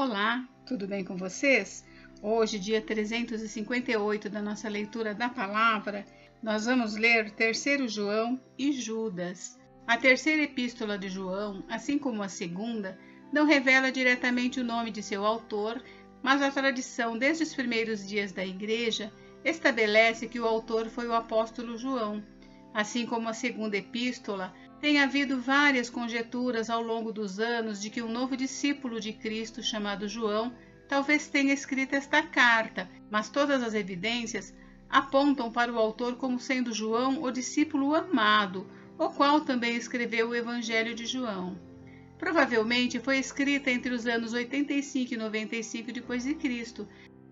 Olá, tudo bem com vocês? Hoje, dia 358 da nossa leitura da palavra, nós vamos ler 3 João e Judas. A terceira epístola de João, assim como a segunda, não revela diretamente o nome de seu autor, mas a tradição desde os primeiros dias da igreja estabelece que o autor foi o apóstolo João. Assim como a segunda epístola, tem havido várias conjecturas ao longo dos anos de que um novo discípulo de Cristo, chamado João, talvez tenha escrito esta carta, mas todas as evidências apontam para o autor como sendo João o discípulo amado, o qual também escreveu o Evangelho de João. Provavelmente foi escrita entre os anos 85 e 95 d.C.,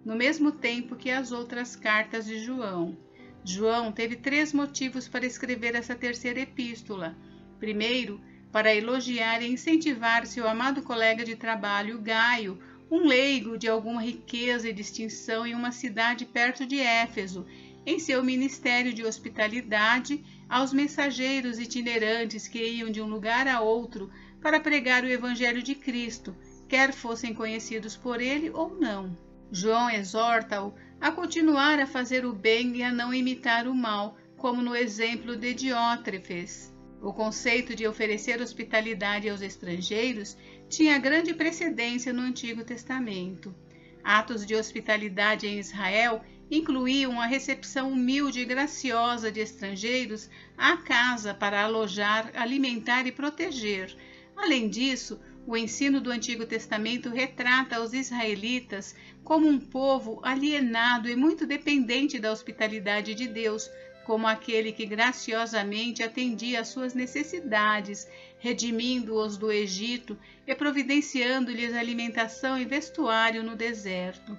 no mesmo tempo que as outras cartas de João. João teve 3 motivos para escrever essa terceira epístola. Primeiro, para elogiar e incentivar seu amado colega de trabalho, Gaio, um leigo de alguma riqueza e distinção em uma cidade perto de Éfeso, em seu ministério de hospitalidade aos mensageiros itinerantes que iam de um lugar a outro para pregar o Evangelho de Cristo, quer fossem conhecidos por ele ou não. João exorta-o a continuar a fazer o bem e a não imitar o mal, como no exemplo de Diótrefes. O conceito de oferecer hospitalidade aos estrangeiros tinha grande precedência no Antigo Testamento. Atos de hospitalidade em Israel incluíam a recepção humilde e graciosa de estrangeiros à casa para alojar, alimentar e proteger. Além disso, o ensino do Antigo Testamento retrata os israelitas como um povo alienado e muito dependente da hospitalidade de Deus, como aquele que graciosamente atendia às suas necessidades, redimindo-os do Egito e providenciando-lhes alimentação e vestuário no deserto.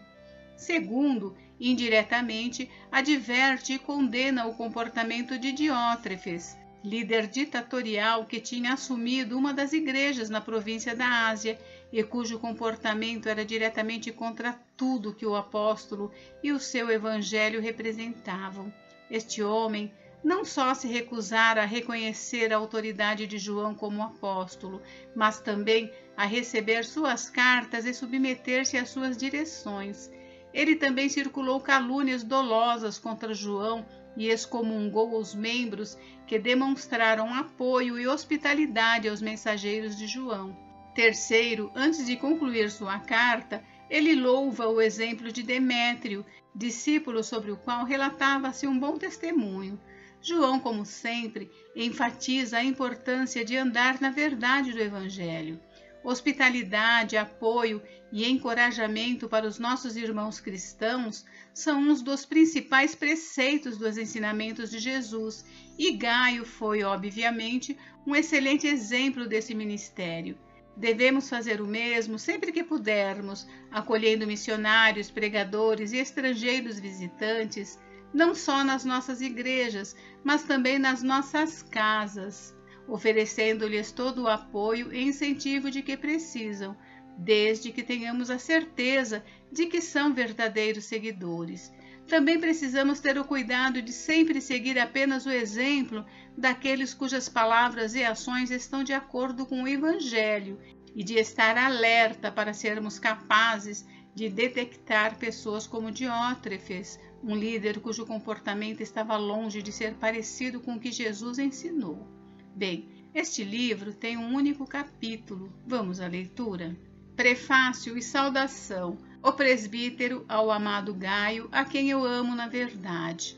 Segundo, indiretamente, adverte e condena o comportamento de Diótrefes, líder ditatorial que tinha assumido uma das igrejas na província da Ásia e cujo comportamento era diretamente contra tudo que o apóstolo e o seu evangelho representavam. Este homem não só se recusara a reconhecer a autoridade de João como apóstolo, mas também a receber suas cartas e submeter-se às suas direções. Ele também circulou calúnias dolosas contra João e excomungou os membros que demonstraram apoio e hospitalidade aos mensageiros de João. Terceiro, antes de concluir sua carta, ele louva o exemplo de Demétrio, discípulo sobre o qual relatava-se um bom testemunho. João, como sempre, enfatiza a importância de andar na verdade do Evangelho. Hospitalidade, apoio e encorajamento para os nossos irmãos cristãos são uns dos principais preceitos dos ensinamentos de Jesus, e Gaio foi, obviamente, um excelente exemplo desse ministério. Devemos fazer o mesmo sempre que pudermos, acolhendo missionários, pregadores e estrangeiros visitantes, não só nas nossas igrejas, mas também nas nossas casas, oferecendo-lhes todo o apoio e incentivo de que precisam, desde que tenhamos a certeza de que são verdadeiros seguidores. Também precisamos ter o cuidado de sempre seguir apenas o exemplo daqueles cujas palavras e ações estão de acordo com o Evangelho e de estar alerta para sermos capazes de detectar pessoas como Diótrefes, um líder cujo comportamento estava longe de ser parecido com o que Jesus ensinou. Bem, este livro tem um único capítulo. Vamos à leitura? Prefácio e saudação. O presbítero ao amado Gaio, a quem eu amo na verdade.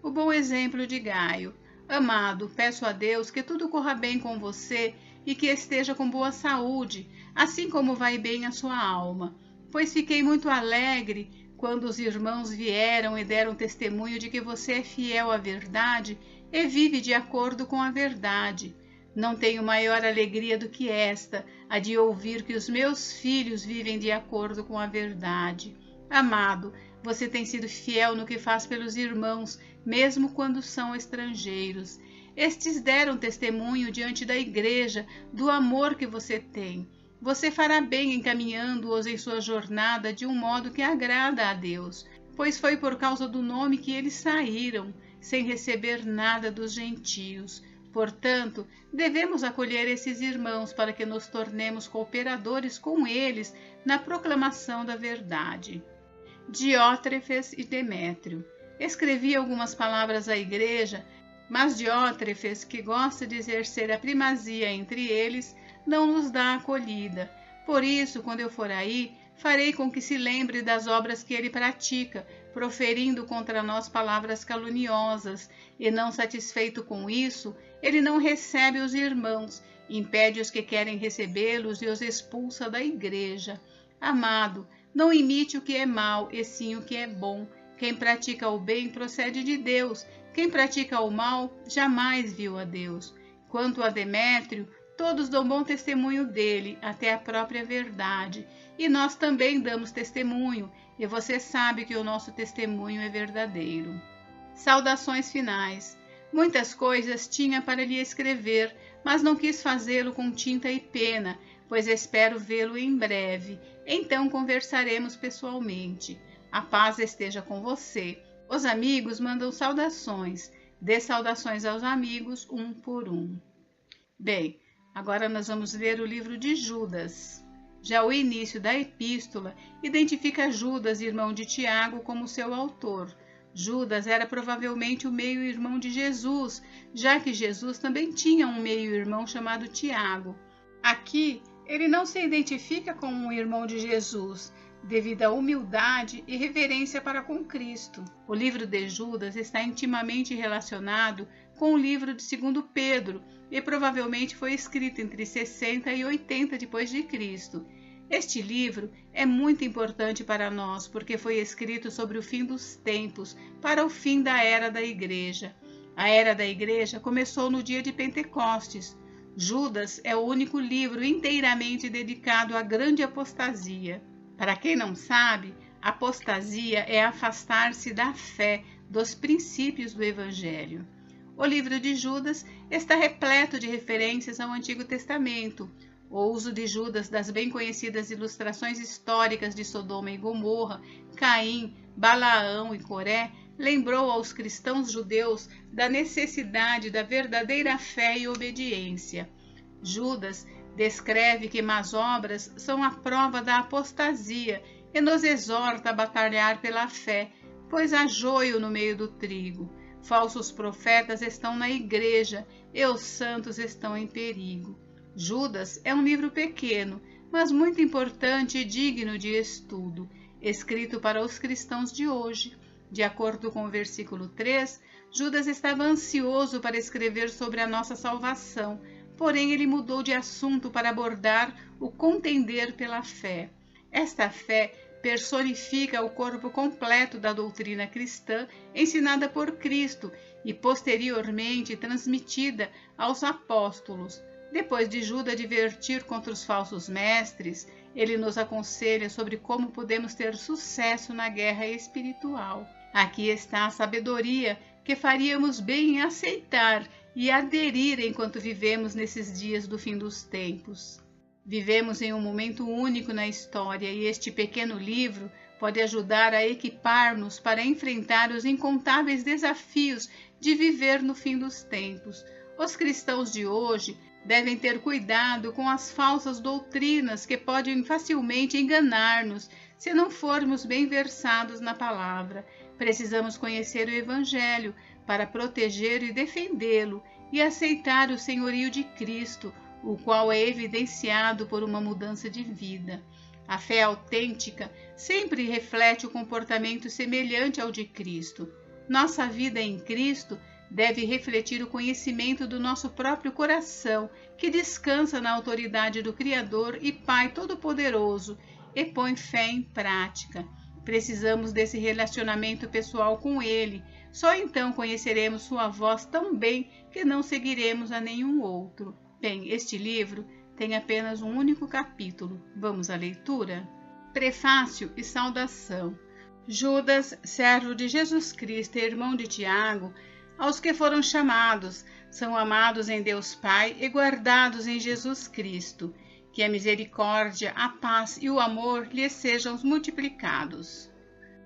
O bom exemplo de Gaio. Amado, peço a Deus que tudo corra bem com você e que esteja com boa saúde, assim como vai bem a sua alma. Pois fiquei muito alegre quando os irmãos vieram e deram testemunho de que você é fiel à verdade e vive de acordo com a verdade. Não tenho maior alegria do que esta, a de ouvir que os meus filhos vivem de acordo com a verdade. Amado, você tem sido fiel no que faz pelos irmãos, mesmo quando são estrangeiros. Estes deram testemunho diante da igreja do amor que você tem. Você fará bem encaminhando-os em sua jornada de um modo que agrada a Deus, pois foi por causa do nome que eles saíram, sem receber nada dos gentios. Portanto, devemos acolher esses irmãos para que nos tornemos cooperadores com eles na proclamação da verdade. Diótrefes e Demétrio. Escrevi algumas palavras à igreja, mas Diótrefes, que gosta de exercer a primazia entre eles, não nos dá acolhida. Por isso, quando eu for aí, farei com que se lembre das obras que ele pratica, proferindo contra nós palavras caluniosas, e não satisfeito com isso, ele não recebe os irmãos, impede os que querem recebê-los e os expulsa da igreja. Amado, não imite o que é mal, e sim o que é bom. Quem pratica o bem procede de Deus, quem pratica o mal jamais viu a Deus. Quanto a Demétrio, todos dão bom testemunho dele, até a própria verdade, e nós também damos testemunho, e você sabe que o nosso testemunho é verdadeiro. Saudações finais. Muitas coisas tinha para lhe escrever, mas não quis fazê-lo com tinta e pena, pois espero vê-lo em breve. Então conversaremos pessoalmente. A paz esteja com você. Os amigos mandam saudações. Dê saudações aos amigos, um por um. Bem, agora nós vamos ler o livro de Judas. Já o início da epístola identifica Judas, irmão de Tiago, como seu autor. Judas era provavelmente o meio-irmão de Jesus, já que Jesus também tinha um meio-irmão chamado Tiago. Aqui, ele não se identifica como um irmão de Jesus, devido à humildade e reverência para com Cristo. O livro de Judas está intimamente relacionado com o livro de 2 Pedro e provavelmente foi escrito entre 60 e 80 d.C. Este livro é muito importante para nós porque foi escrito sobre o fim dos tempos, para o fim da era da Igreja. A era da Igreja começou no dia de Pentecostes. Judas é o único livro inteiramente dedicado à grande apostasia. Para quem não sabe, apostasia é afastar-se da fé, dos princípios do Evangelho. O livro de Judas está repleto de referências ao Antigo Testamento. O uso de Judas das bem conhecidas ilustrações históricas de Sodoma e Gomorra, Caim, Balaão e Coré lembrou aos cristãos judeus da necessidade da verdadeira fé e obediência. Judas descreve que más obras são a prova da apostasia e nos exorta a batalhar pela fé, pois há joio no meio do trigo. Falsos profetas estão na igreja e os santos estão em perigo. Judas é um livro pequeno, mas muito importante e digno de estudo, escrito para os cristãos de hoje. De acordo com o versículo 3, Judas estava ansioso para escrever sobre a nossa salvação, porém ele mudou de assunto para abordar o contender pela fé. Esta fé personifica o corpo completo da doutrina cristã ensinada por Cristo e posteriormente transmitida aos apóstolos. Depois de Judas advertir contra os falsos mestres, ele nos aconselha sobre como podemos ter sucesso na guerra espiritual. Aqui está a sabedoria que faríamos bem em aceitar e aderir enquanto vivemos nesses dias do fim dos tempos. Vivemos em um momento único na história e este pequeno livro pode ajudar a equipar-nos para enfrentar os incontáveis desafios de viver no fim dos tempos. Os cristãos de hoje devem ter cuidado com as falsas doutrinas que podem facilmente enganar-nos se não formos bem versados na palavra. Precisamos conhecer o Evangelho para proteger e defendê-lo e aceitar o senhorio de Cristo, o qual é evidenciado por uma mudança de vida. A fé autêntica sempre reflete o comportamento semelhante ao de Cristo. Nossa vida em Cristo deve refletir o conhecimento do nosso próprio coração, que descansa na autoridade do Criador e Pai Todo-Poderoso e põe fé em prática. Precisamos desse relacionamento pessoal com Ele. Só então conheceremos sua voz tão bem que não seguiremos a nenhum outro. Bem, este livro tem apenas um único capítulo. Vamos à leitura? Prefácio e saudação. Judas, servo de Jesus Cristo e irmão de Tiago, aos que foram chamados, são amados em Deus Pai e guardados em Jesus Cristo. Que a misericórdia, a paz e o amor lhes sejam multiplicados.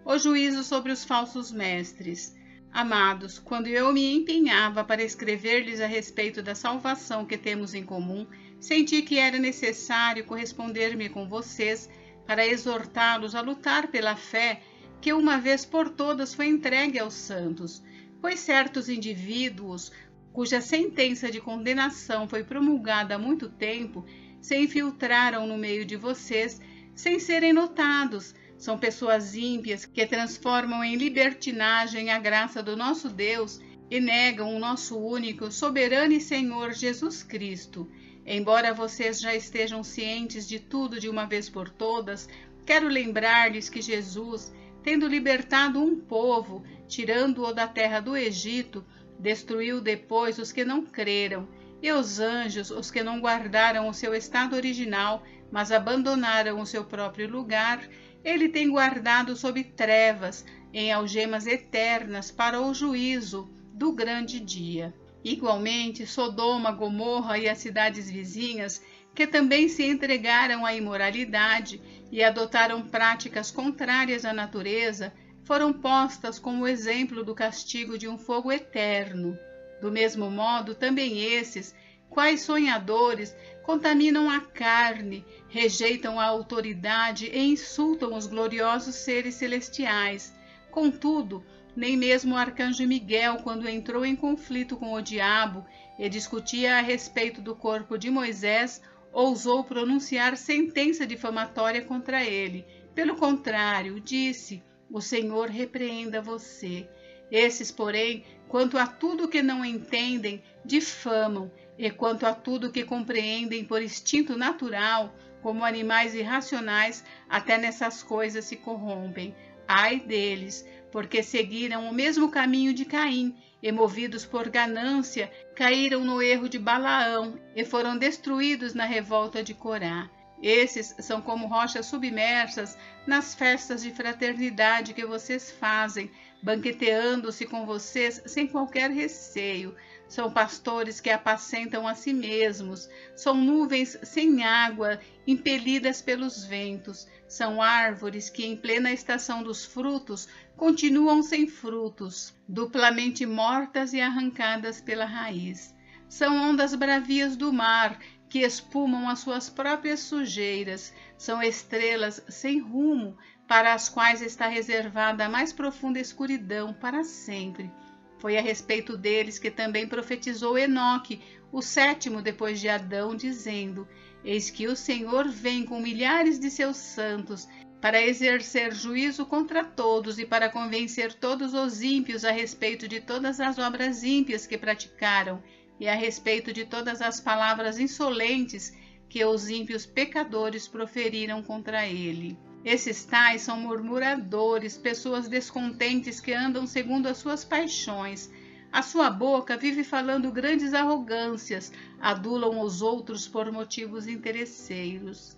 O juízo sobre os falsos mestres. Amados, quando eu me empenhava para escrever-lhes a respeito da salvação que temos em comum, senti que era necessário corresponder-me com vocês para exortá-los a lutar pela fé que uma vez por todas foi entregue aos santos, pois certos indivíduos, cuja sentença de condenação foi promulgada há muito tempo, se infiltraram no meio de vocês sem serem notados. São pessoas ímpias que transformam em libertinagem a graça do nosso Deus e negam o nosso único, soberano e Senhor Jesus Cristo. Embora vocês já estejam cientes de tudo de uma vez por todas, quero lembrar-lhes que Jesus, tendo libertado um povo, tirando-o da terra do Egito, destruiu depois os que não creram, e os anjos, os que não guardaram o seu estado original, mas abandonaram o seu próprio lugar, ele tem guardado sob trevas, em algemas eternas para o juízo do grande dia. Igualmente, Sodoma, Gomorra e as cidades vizinhas, que também se entregaram à imoralidade e adotaram práticas contrárias à natureza, foram postas como exemplo do castigo de um fogo eterno. Do mesmo modo, também esses, quais sonhadores, contaminam a carne, rejeitam a autoridade e insultam os gloriosos seres celestiais. Contudo, nem mesmo o arcanjo Miguel, quando entrou em conflito com o diabo e discutia a respeito do corpo de Moisés, ousou pronunciar sentença difamatória contra ele. Pelo contrário, disse: o Senhor repreenda você. Esses, porém, quanto a tudo que não entendem, difamam, e quanto a tudo que compreendem por instinto natural, como animais irracionais, até nessas coisas se corrompem. Ai deles, porque seguiram o mesmo caminho de Caim, e movidos por ganância, caíram no erro de Balaão, e foram destruídos na revolta de Corá. Esses são como rochas submersas nas festas de fraternidade que vocês fazem, banqueteando-se com vocês sem qualquer receio. São pastores que apacentam a si mesmos, são nuvens sem água, impelidas pelos ventos, são árvores que em plena estação dos frutos continuam sem frutos, duplamente mortas e arrancadas pela raiz. São ondas bravias do mar, que espumam as suas próprias sujeiras, são estrelas sem rumo, para as quais está reservada a mais profunda escuridão para sempre. Foi a respeito deles que também profetizou Enoque, o sétimo depois de Adão, dizendo: eis que o Senhor vem com milhares de seus santos, para exercer juízo contra todos e para convencer todos os ímpios a respeito de todas as obras ímpias que praticaram, e a respeito de todas as palavras insolentes que os ímpios pecadores proferiram contra ele. Esses tais são murmuradores, pessoas descontentes que andam segundo as suas paixões. A sua boca vive falando grandes arrogâncias, adulam os outros por motivos interesseiros.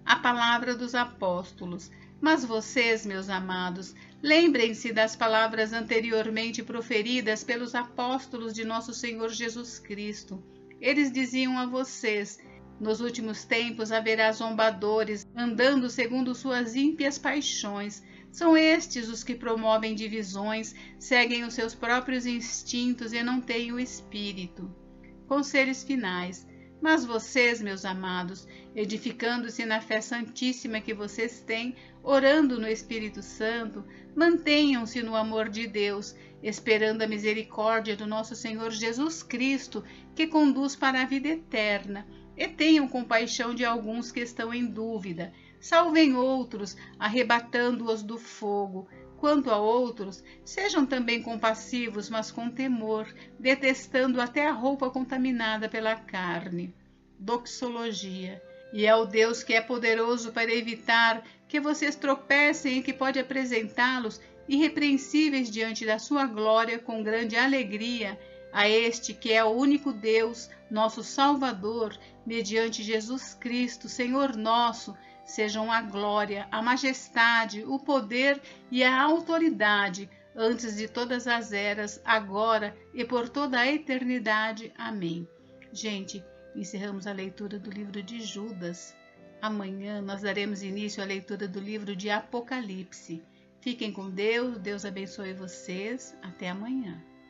A palavra dos apóstolos. Mas vocês, meus amados, lembrem-se das palavras anteriormente proferidas pelos apóstolos de nosso Senhor Jesus Cristo. Eles diziam a vocês: nos últimos tempos haverá zombadores, andando segundo suas ímpias paixões. São estes os que promovem divisões, seguem os seus próprios instintos e não têm o Espírito. Conselhos finais. Mas vocês, meus amados, edificando-se na fé santíssima que vocês têm, orando no Espírito Santo, mantenham-se no amor de Deus, esperando a misericórdia do nosso Senhor Jesus Cristo, que conduz para a vida eterna. E tenham compaixão de alguns que estão em dúvida. Salvem outros, arrebatando-os do fogo. Quanto a outros, sejam também compassivos, mas com temor, detestando até a roupa contaminada pela carne. Doxologia. E é o Deus que é poderoso para evitar que vocês tropecem e que pode apresentá-los irrepreensíveis diante da sua glória com grande alegria, a este que é o único Deus, nosso Salvador, mediante Jesus Cristo, Senhor nosso, sejam a glória, a majestade, o poder e a autoridade, antes de todas as eras, agora e por toda a eternidade. Amém. Gente, encerramos a leitura do livro de Judas. Amanhã nós daremos início à leitura do livro de Apocalipse. Fiquem com Deus, Deus abençoe vocês. Até amanhã.